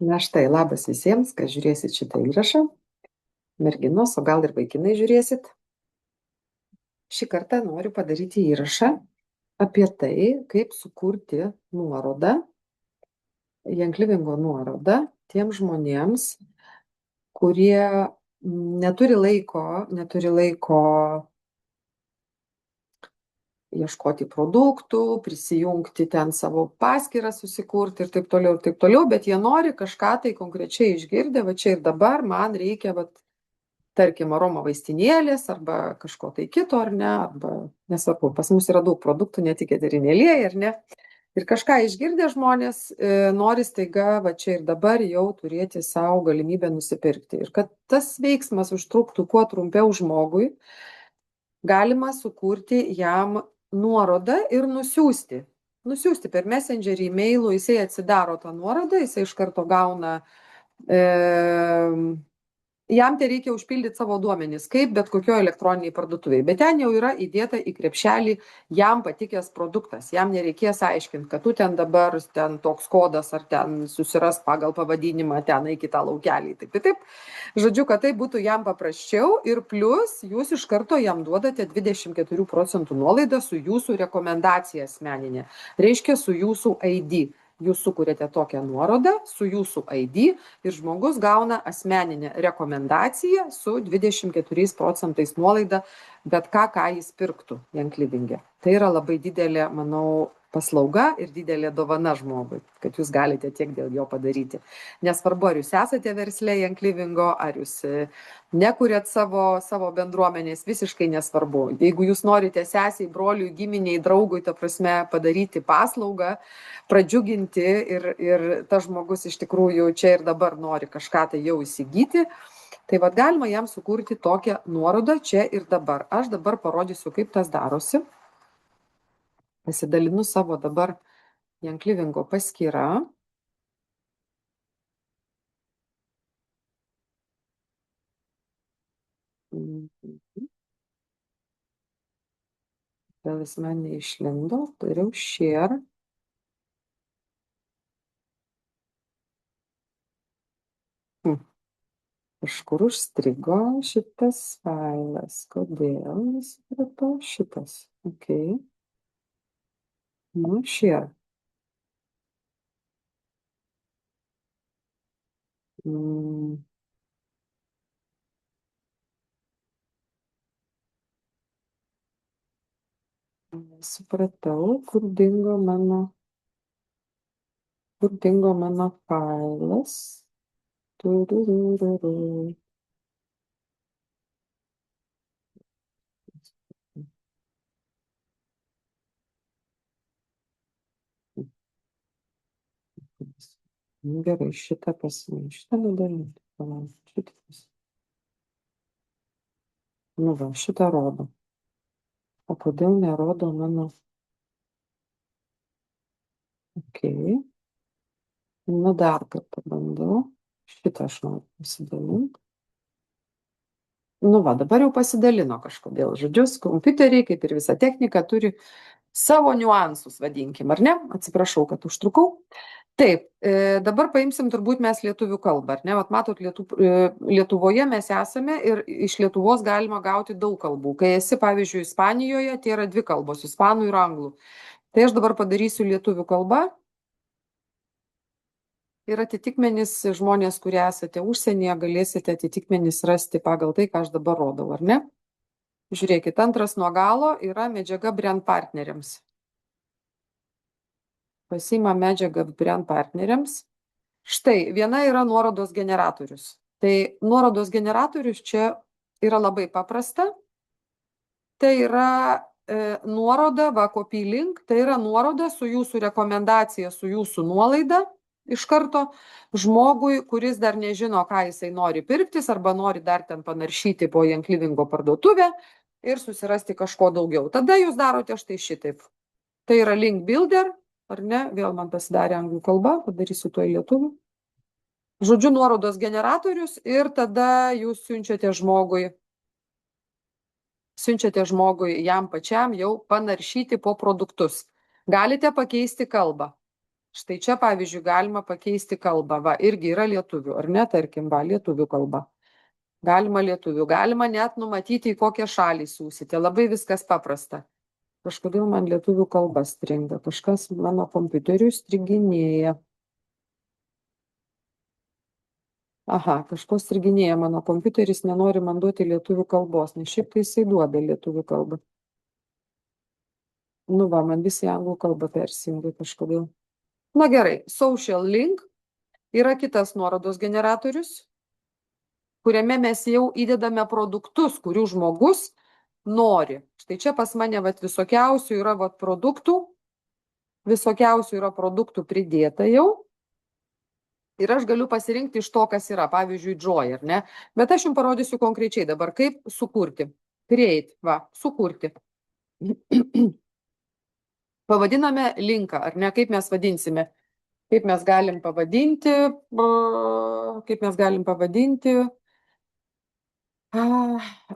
Na štai, labas visiems, kas žiūrėsit šitą įrašą. Merginos, o gal ir vaikinai žiūrėsit. Šį kartą noriu padaryti įrašą apie tai, kaip sukurti nuorodą, Janklivingo nuorodą tiem žmonėms, kurie neturi laiko ieškoti produktų, prisijungti ten savo paskyrą susikurti ir taip toliau, bet jie nori kažką tai konkrečiai išgirdę, va čia ir dabar man reikia, va, tarkim, aroma vaistinėlės arba kažko tai kito, ar ne, arba nesvarbu, pas mus yra daug produktų, ne tik eteriniai aliejai, ar ne. Ir kažką išgirdę žmonės nori staiga, va čia ir dabar jau turėti savo galimybę nusipirkti. Ir kad tas veiksmas užtruktų kuo trumpiau žmogui, galima sukurti jam nuorodą ir nusiųsti. Nusiųsti per messengerį, e-mailų, jisai atsidaro tą nuorodą, jisai iš karto gauna jam tai reikia užpildyti savo duomenis, kaip bet kokioje elektroniniai parduotuvėje. Bet ten jau yra įdėta į krepšelį jam patikęs produktas. Jam nereikės aiškinti, kad tu ten dabar ten toks kodas ar ten susiras pagal pavadinimą, ten į kitą laukelį. Taip. Žodžiu, kad tai būtų jam paprasčiau ir plus jūs iš karto jam duodate 24% nuolaidą su jūsų rekomendacija asmeninė. Reiškia su jūsų ID. Jūs sukūrėte tokią nuorodą su jūsų ID ir žmogus gauna asmeninę rekomendaciją su 24% nuolaida, bet ką jis pirktų Janklivinge. Tai yra labai didelė, manau, paslauga ir didelė dovana žmogui, kad jūs galite tiek dėl jo padaryti. Nesvarbu, ar jūs esate versle Janklivingo, ar jūs nekuriat savo bendruomenės, visiškai nesvarbu. Jeigu jūs norite sesiai, broliui, giminiai, draugui, ta prasme, padaryti paslaugą, pradžiuginti ir tas žmogus iš tikrųjų čia ir dabar nori kažką tai jau įsigyti, tai vad galima jam sukurti tokią nuorodą čia ir dabar. Aš dabar parodysiu, kaip tas darosi. Pasidalinu savo dabar Janklivingo paskyrą. Vėl jis man neišlindo, dariau share. Kažkur užstrigo šitas failas. Kodėl? Nesupratau šitas. Ok. Nu, share. Supratau, kur dingo mano failas. Tururururu. Gerai, šitą pasimė. Šitą nedaryti. Nu va, šitą rodo. O kodėl nerodo mano? Ok. Nu dar kartą bandau. Šitą aš noriu pasidalinti. Nu va, dabar jau pasidalino kažkodėl. Žodžiu, kompiuteriai, kaip ir visa technika, turi savo niuansus, vadinkim, ar ne? Atsiprašau, kad užtrukau. Taip, dabar paimsim turbūt mes lietuvių kalbą, ar ne? Vat matot, Lietuvoje mes esame ir iš Lietuvos galima gauti daug kalbų. Kai esi, pavyzdžiui, Ispanijoje, tai yra 2 kalbos, ispanų ir anglų. Tai aš dabar padarysiu lietuvių kalbą. Ir atitikmenis žmonės, kurie esate užsienyje, galėsite atitikmenis rasti pagal tai, ką aš dabar rodau, ar ne? Žiūrėkit, antras nuo galo yra medžiaga brand partneriams. Pasiima medžiagą brand partneriams. Štai, viena yra nuorodos generatorius. Tai nuorodos generatorius čia yra labai paprasta. Tai yra nuoroda, va, copy link, tai yra nuoroda su jūsų rekomendacija, su jūsų nuolaida iš karto žmogui, kuris dar nežino, ką jisai nori pirktis arba nori dar ten panaršyti po Janklivingo parduotuvę ir susirasti kažko daugiau. Tada jūs darote štai šitaip. Tai yra link builder, ar ne? Vėl man pasidarė anglų kalba, padarysiu to į lietuvių. Žodžiu, nuorodos generatorius ir tada jūs siunčiate žmogui jam pačiam jau panaršyti po produktus. Galite pakeisti kalbą. Štai čia, pavyzdžiui, galima pakeisti kalbą. Va, irgi yra lietuvių, ar ne, tarkim, va, lietuvių kalba. Galima lietuvių, galima net numatyti, į kokią šalį siūsite. Labai viskas paprasta. Kažkodėl man lietuvių kalba stringa. Kažkas mano kompiuteriui striginėja. Aha, kažko striginėja mano kompiuteris, nenori man duoti lietuvių kalbos, nes šiaip tai jisai duoda lietuvių kalbą. Nu va, man visi anglų kalbą persijungia kažkodėl. Na gerai, social link yra kitas nuorodos generatorius, kuriame mes jau įdedame produktus, kurių žmogus nori. Štai čia pas mane vat, visokiausių yra vat, produktų pridėta jau. Ir aš galiu pasirinkti iš to, kas yra, pavyzdžiui, Joy, ar ne? Bet aš jums parodysiu konkrečiai dabar, kaip sukurti. Create, va, sukurti. Pavadiname linką, ar ne? Kaip mes vadinsime? Kaip mes galim pavadinti?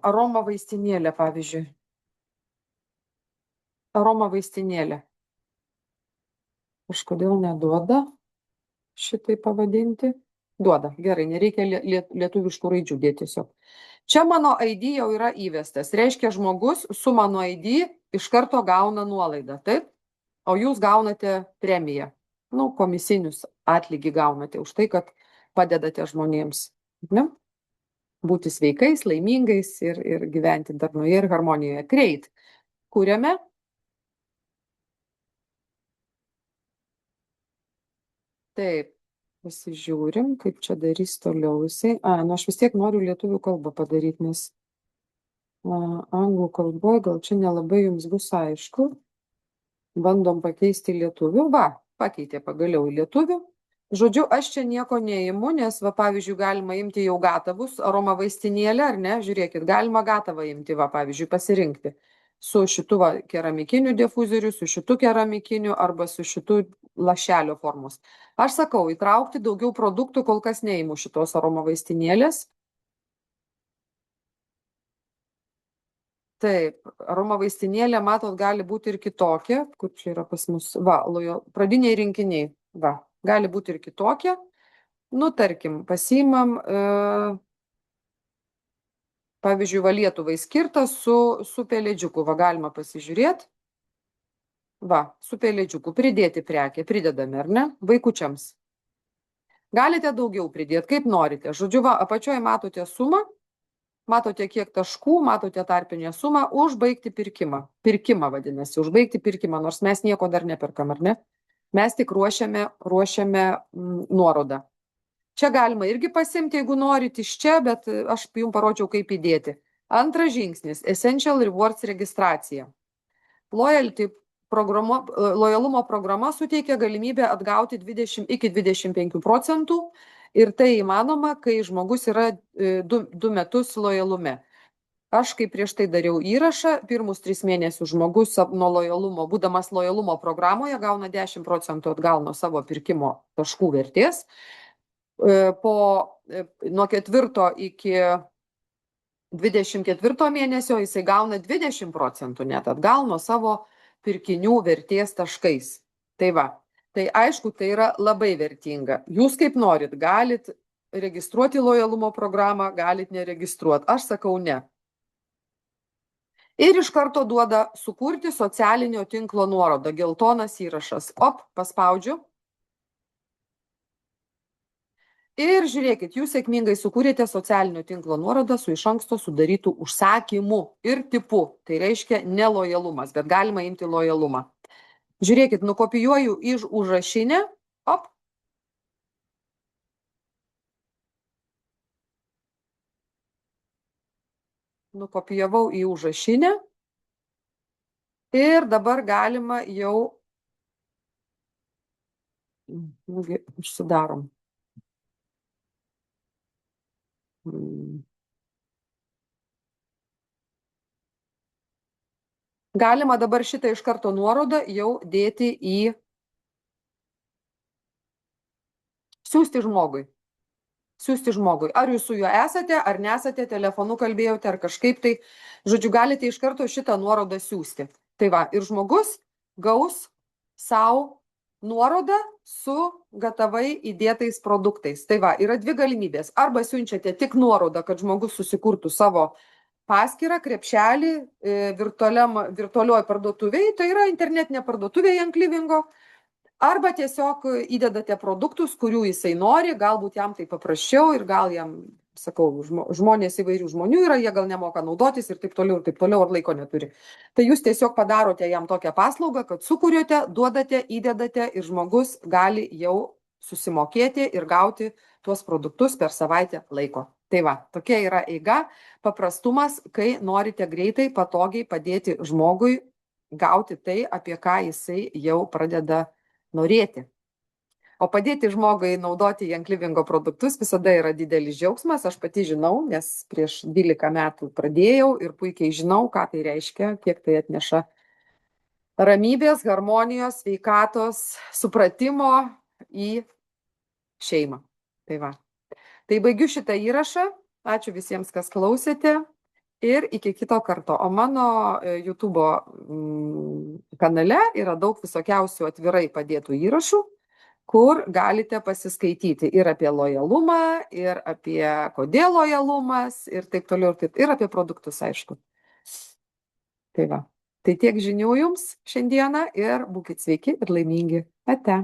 Aroma vaistinėlė, pavyzdžiui. Aroma vaistinėlė. Kažkodėl neduoda šitai pavadinti. Duoda, gerai, nereikia lietuviškų raidžių dėti tiesiog. Čia mano ID jau yra įvestas. Reiškia, žmogus su mano ID iš karto gauna nuolaidą, taip? O jūs gaunate premiją. Nu, komisinius atlygį gaunate už tai, kad padedate žmonėms. Ne? Būti sveikais, laimingais ir gyventi darnoje ir harmonijoje. Create. Kūrėme. Taip, pasižiūrim, kaip čia darys toliau jisai. Nu aš vis tiek noriu lietuvių kalbą padaryti, nes anglų kalboje gal čia nelabai jums bus aišku. Bandom pakeisti lietuvių. Va, pakeitė pagaliau į lietuvių. Žodžiu, aš čia nieko neimu, nes, va, pavyzdžiui, galima imti jau gatavus aroma vaistinėlę, ar ne? Žiūrėkit, galima gatavą imti, va, pavyzdžiui, pasirinkti. Su šitu va, keramikiniu difuzoriu, su šitu keramikiniu arba su šitu lašelio formos. Aš sakau, įtraukti daugiau produktų, kol kas neimu šitos aroma vaistinėlės. Taip, aroma vaistinėlė, matot, gali būti ir kitokia, kur čia yra pas mus, va, pradiniai rinkiniai, va, gali būti ir kitokia. Nu, tarkim, pasiimam, pavyzdžiui, va, Lietuvai skirtą su pelėdžiuku, va, galima pasižiūrėti. Va, su pelėdžiuku, pridėti prekę, pridedame, ar ne, vaikučiams. Galite daugiau pridėti, kaip norite. Žodžiu, va, apačioje matote sumą. Matote, kiek taškų, matote tarpinę sumą, užbaigti pirkimą. Pirkimą vadinasi, užbaigti pirkimą, nors mes nieko dar neperkam, ar ne? Mes tik ruošiame nuorodą. Čia galima irgi pasimti, jeigu norit iš čia, bet aš jums parodžiau, kaip įdėti. Antras žingsnis – Essential Rewards registracija. Lojalumo programa suteikia galimybę atgauti 20 iki 25%. Ir tai įmanoma, kai žmogus yra 2 metus lojalume. Aš, kai prieš tai dariau įrašą, pirmus 3 mėnesius žmogus nuo lojalumo, būdamas lojalumo programoje, gauna 10% atgal nuo savo pirkimo taškų vertės. Nuo 4 iki 24 mėnesio jisai gauna 20% net atgal nuo savo pirkinių vertės taškais. Tai va. Tai aišku, tai yra labai vertinga. Jūs kaip norit, galit registruoti lojalumo programą, galit neregistruoti. Aš sakau ne. Ir iš karto duoda sukurti socialinio tinklo nuorodą, geltonas įrašas. Op, paspaudžiu. Ir žiūrėkit, jūs sėkmingai sukūrėte socialinio tinklo nuorodą su iš anksto sudarytų užsakymų ir tipu. Tai reiškia ne lojalumas, bet galima imti lojalumą. Žiūrėkit, nukopijuoju iš užrašinę. Op. Nukopijavau į užrašinę. Ir dabar galima jau... Užsidarom. Galima dabar šitą iš karto nuorodą jau dėti į siųsti žmogui. Siųsti žmogui. Ar jūs su juo esate, ar nesate, telefonu kalbėjote, ar kažkaip tai. Žodžiu, galite iš karto šitą nuorodą siųsti. Tai va, ir žmogus gaus savo nuoroda su gatavai įdėtais produktais. Tai va, yra dvi galimybės. Arba siunčiate tik nuorodą, kad žmogus susikurtų savo paskyrą, krepšelį virtualioj parduotuvėje, tai yra internetinė parduotuvė ant Livingo. Arba tiesiog įdedate produktus, kurių jisai nori, galbūt jam tai paprasčiau ir gal jam, sakau, žmonės įvairių žmonių yra, jie gal nemoka naudotis ir taip toliau, ar laiko neturi. Tai jūs tiesiog padarote jam tokią paslaugą, kad sukūrėte, duodate, įdedate ir žmogus gali jau susimokėti ir gauti tuos produktus per savaitę laiko. Tai va, tokia yra eiga, paprastumas, kai norite greitai, patogiai padėti žmogui gauti tai, apie ką jisai jau pradeda norėti. O padėti žmogui naudoti Young Livingo produktus visada yra didelis džiaugsmas. Aš pati žinau, nes prieš 12 metų pradėjau ir puikiai žinau, ką tai reiškia, kiek tai atneša ramybės, harmonijos, sveikatos, supratimo į šeimą. Tai va. Tai baigiu šitą įrašą. Ačiū visiems, kas klausėte. Ir iki kito karto. O mano YouTube kanale yra daug visokiausių atvirai padėtų įrašų, kur galite pasiskaityti ir apie lojalumą, ir apie kodėl lojalumas, ir taip toliau, ir apie produktus, aišku. Tai va. Tai tiek žinių jums šiandieną ir būkit sveiki ir laimingi. Ate.